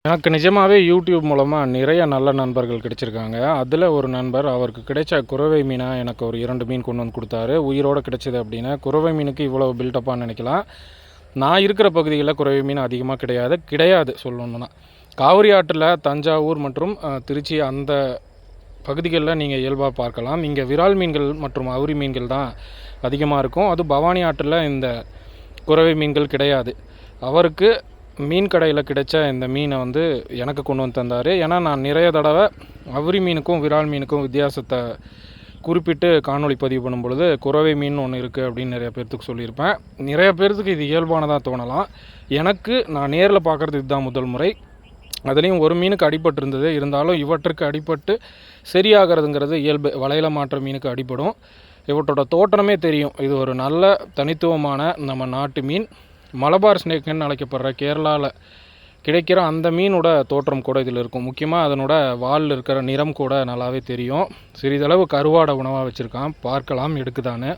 எனக்கு நிஜமாகவே யூடியூப் மூலமாக நிறைய நல்ல நண்பர்கள் கிடைச்சிருக்காங்க. அதில் ஒரு நண்பர் அவருக்கு கிடைச்ச குறவை மீனை எனக்கு ஒரு 2 மீன் கொண்டு வந்து கொடுத்தாரு. உயிரோடு கிடைச்சது அப்படின்னா குறவை மீனுக்கு இவ்வளோ பில்டப்பான்னு நினைக்கலாம். நான் இருக்கிற பகுதிகளில் குறவை மீன் அதிகமாக கிடையாது சொல்லணும்னா. காவிரி ஆற்றில் தஞ்சாவூர் மற்றும் திருச்சி அந்த பகுதிகளில் நீங்கள் இயல்பாக பார்க்கலாம். இங்கே விரால் மீன்கள் மற்றும் அவுரி மீன்கள் தான் அதிகமாக இருக்கும். அது பவானி ஆற்றில் இந்த குறவை மீன்கள் கிடையாது. அவருக்கு மீன் கடையில் கிடைச்ச இந்த மீனை வந்து எனக்கு கொண்டு வந்து தந்தார். ஏன்னா நான் நிறைய தடவை அவுரி மீனுக்கும் விரால் மீனுக்கும் வித்தியாசத்தை குறிப்பிட்டு காணொளி பதிவு பண்ணும் பொழுது குறவை மீன் ஒன்று இருக்குது அப்படின்னு நிறைய பேர்த்துக்கு சொல்லியிருப்பேன். நிறைய பேர்த்துக்கு இது இயல்பானதாக தோணலாம். எனக்கு நான் நேரில் பார்க்குறது இதுதான் முதல் முறை. அதுலேயும் ஒரு மீனுக்கு அடிபட்டு இருந்தது. இருந்தாலும் இவற்றுக்கு அடிபட்டு சரியாகிறதுங்கிறது இயல்பு. வலையில் மாற்ற மீனுக்கு அடிபடும். இவற்றோட தோற்றமே தெரியும். இது ஒரு நல்ல தனித்துவமான நம்ம நாட்டு மீன். மலபார் ஸ்னேக்குன்னு அழைக்கப்படுற கேரளாவில் கிடைக்கிற அந்த மீனோட தோற்றம் கூட இதில் இருக்கும். முக்கியமாக அதனோட வாலில் இருக்கிற நிறம் கூட நல்லாவே தெரியும். சிறிதளவு கருவாடை உணவாக வச்சுருக்கான். பார்க்கலாம் எடுக்குதான்னு.